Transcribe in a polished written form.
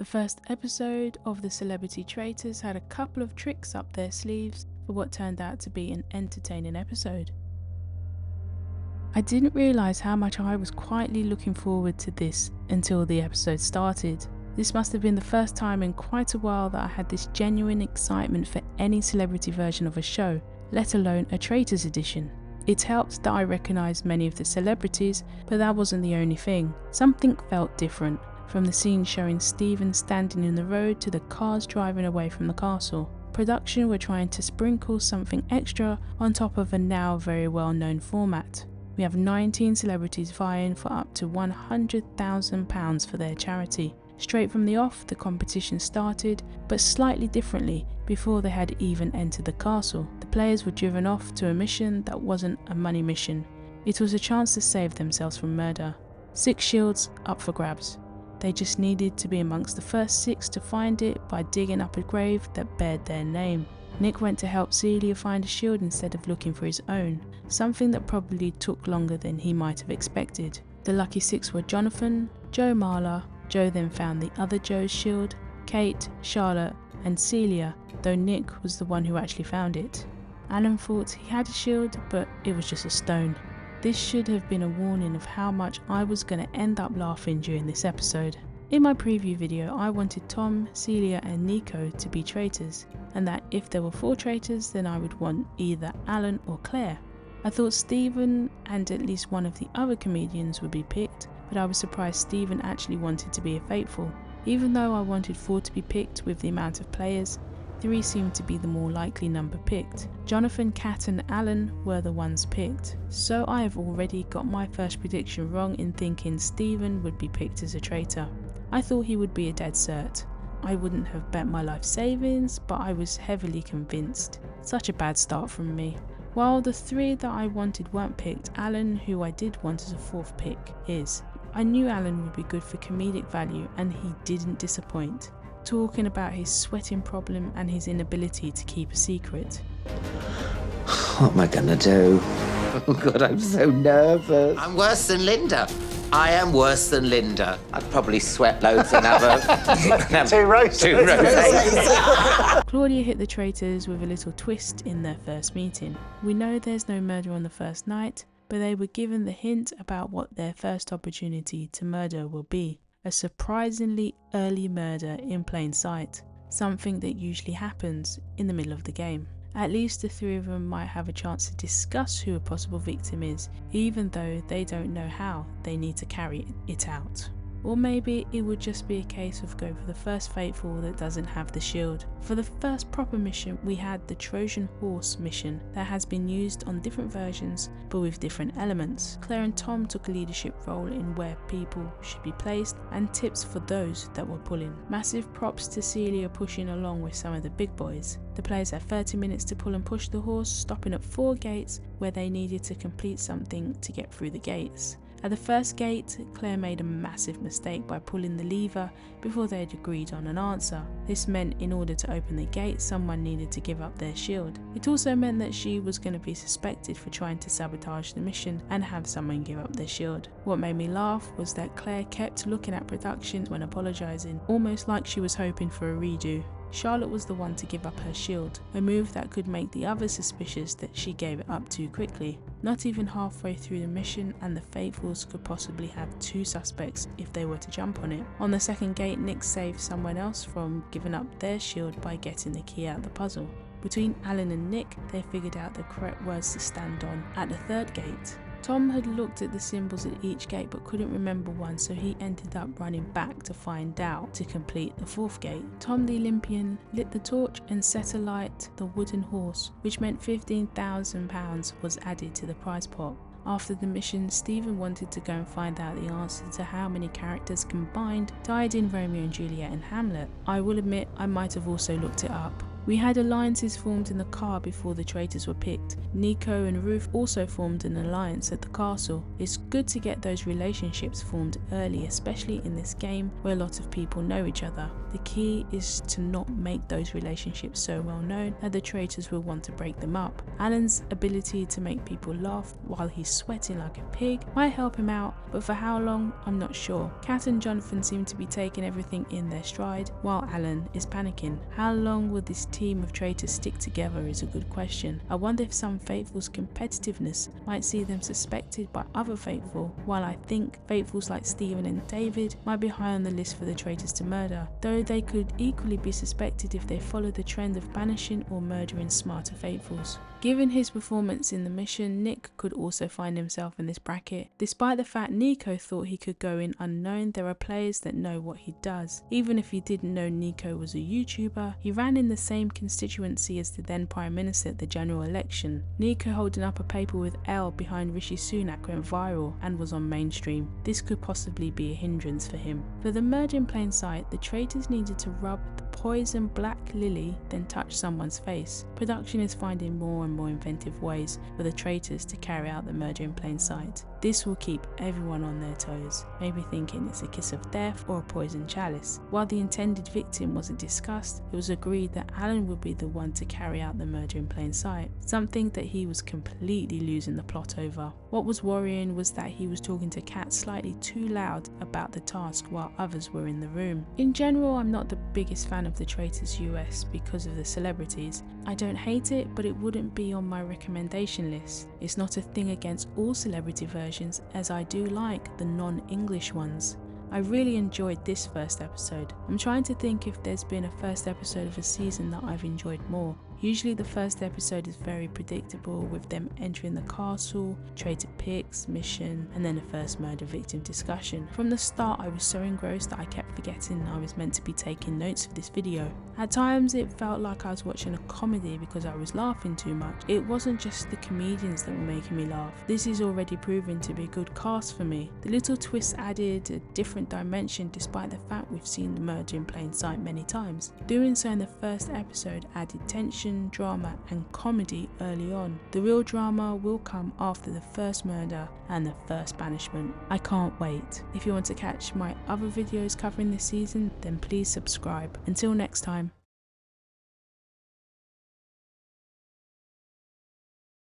The first episode of the Celebrity Traitors had a couple of tricks up their sleeves for what turned out to be an entertaining episode. I didn't realise how much I was quietly looking forward to this until the episode started. This must have been the first time in quite a while that I had this genuine excitement for any celebrity version of a show, let alone a Traitors edition. It helped that I recognised many of the celebrities, but that wasn't the only thing. Something felt different, from the scene showing Stephen standing in the road to the cars driving away from the castle. Production were trying to sprinkle something extra on top of a now very well known format. We have 19 celebrities vying for up to £100,000 for their charity. Straight from the off, the competition started, but slightly differently before they had even entered the castle. The players were driven off to a mission that wasn't a money mission. It was a chance to save themselves from murder. 6 shields up for grabs. They just needed to be amongst the first 6 to find it by digging up a grave that bared their name. Nick went to help Celia find a shield instead of looking for his own, something that probably took longer than he might have expected. The lucky 6 were Jonathan, Joe Marler. Joe then found the other Joe's shield, Kate, Charlotte and Celia, though Nick was the one who actually found it. Alan thought he had a shield, but it was just a stone. This should have been a warning of how much I was going to end up laughing during this episode. In my preview video, I wanted Tom, Celia and Nico to be traitors, and that if there were 4 traitors, then I would want either Alan or Claire. I thought Stephen and at least one of the other comedians would be picked, but I was surprised Stephen actually wanted to be a faithful. Even though I wanted 4 to be picked with the amount of players, 3 seemed to be the more likely number picked. Jonathan, Kat and Alan were the ones picked, so I have already got my first prediction wrong in thinking Stephen would be picked as a traitor. I thought he would be a dead cert. I wouldn't have bet my life savings, but I was heavily convinced. Such a bad start from me. While the 3 that I wanted weren't picked, Alan, who I did want as a 4th pick, is. I knew Alan would be good for comedic value and he didn't disappoint, talking about his sweating problem and his inability to keep a secret. What am I gonna do? Oh God, I'm so nervous. I'm worse than Linda. I am worse than Linda. I'd probably sweat loads and have a... 2 roses. 2 roses. Claudia hit the traitors with a little twist in their first meeting. We know there's no murder on the first night, but they were given the hint about what their first opportunity to murder will be. A surprisingly early murder in plain sight, something that usually happens in the middle of the game. At least the 3 of them might have a chance to discuss who a possible victim is, even though they don't know how they need to carry it out. Or maybe it would just be a case of go for the first faithful that doesn't have the shield. For the first proper mission, we had the Trojan Horse mission that has been used on different versions but with different elements. Claire and Tom took a leadership role in where people should be placed and tips for those that were pulling. Massive props to Celia pushing along with some of the big boys. The players had 30 minutes to pull and push the horse, stopping at 4 gates where they needed to complete something to get through the gates. At the first gate, Claire made a massive mistake by pulling the lever before they had agreed on an answer. This meant in order to open the gate, someone needed to give up their shield. It also meant that she was going to be suspected for trying to sabotage the mission and have someone give up their shield. What made me laugh was that Claire kept looking at production when apologising, almost like she was hoping for a redo. Charlotte was the one to give up her shield, a move that could make the others suspicious that she gave it up too quickly. Not even halfway through the mission and the faithfuls could possibly have 2 suspects if they were to jump on it. On the second gate, Nick saved someone else from giving up their shield by getting the key out of the puzzle. Between Alan and Nick, they figured out the correct words to stand on at the third gate. Tom had looked at the symbols at each gate but couldn't remember one, so he ended up running back to find out to complete the 4th gate. Tom the Olympian lit the torch and set alight the wooden horse, which meant £15,000 was added to the prize pot. After the mission, Stephen wanted to go and find out the answer to how many characters combined died in Romeo and Juliet and Hamlet. I will admit I might have also looked it up. We had alliances formed in the car before the traitors were picked. Nico and Ruth also formed an alliance at the castle. It's good to get those relationships formed early, especially in this game where a lot of people know each other. The key is to not make those relationships so well known that the traitors will want to break them up. Alan's ability to make people laugh while he's sweating like a pig might help him out, but for how long, I'm not sure. Kat and Jonathan seem to be taking everything in their stride, while Alan is panicking. How long will this team of traitors stick together is a good question. I wonder if some faithfuls' competitiveness might see them suspected by other faithful, while I think faithfuls like Stephen and David might be high on the list for the traitors to murder, though they could equally be suspected if they follow the trend of banishing or murdering smarter faithfuls. Given his performance in the mission, Nick could also find himself in this bracket. Despite the fact Nico thought he could go in unknown, there are players that know what he does. Even if you didn't know Nico was a YouTuber, he ran in the same constituency as the then Prime Minister at the general election. Nico holding up a paper with L behind Rishi Sunak went viral and was on mainstream. This could possibly be a hindrance for him. For the murder in plain sight, the traitors needed to rub the poison black lily, then touch someone's face. Production is finding more and more inventive ways for the traitors to carry out the murder in plain sight. This will keep everyone on their toes, maybe thinking it's a kiss of death or a poison chalice. While the intended victim wasn't discussed, it was agreed that Alan would be the one to carry out the murder in plain sight, something that he was completely losing the plot over. What was worrying was that he was talking to Kat slightly too loud about the task while others were in the room. In general, I'm not the biggest fan of the Traitors US because of the celebrities. I don't hate it, but it wouldn't be on my recommendation list. It's not a thing against all celebrity versions, as I do like the non-English ones. I really enjoyed this first episode. I'm trying to think if there's been a first episode of a season that I've enjoyed more. Usually the first episode is very predictable, with them entering the castle, traitor picks, mission, and then a first murder victim discussion. From the start I was so engrossed that I kept forgetting I was meant to be taking notes for this video. At times it felt like I was watching a comedy because I was laughing too much. It wasn't just the comedians that were making me laugh. This is already proven to be a good cast for me. The little twists added a different dimension despite the fact we've seen the murder in plain sight many times. Doing so in the first episode added tension, drama and comedy early on. The real drama will come after the first murder and the first banishment. I can't wait. If you want to catch my other videos covering this season, then please subscribe. Until next time.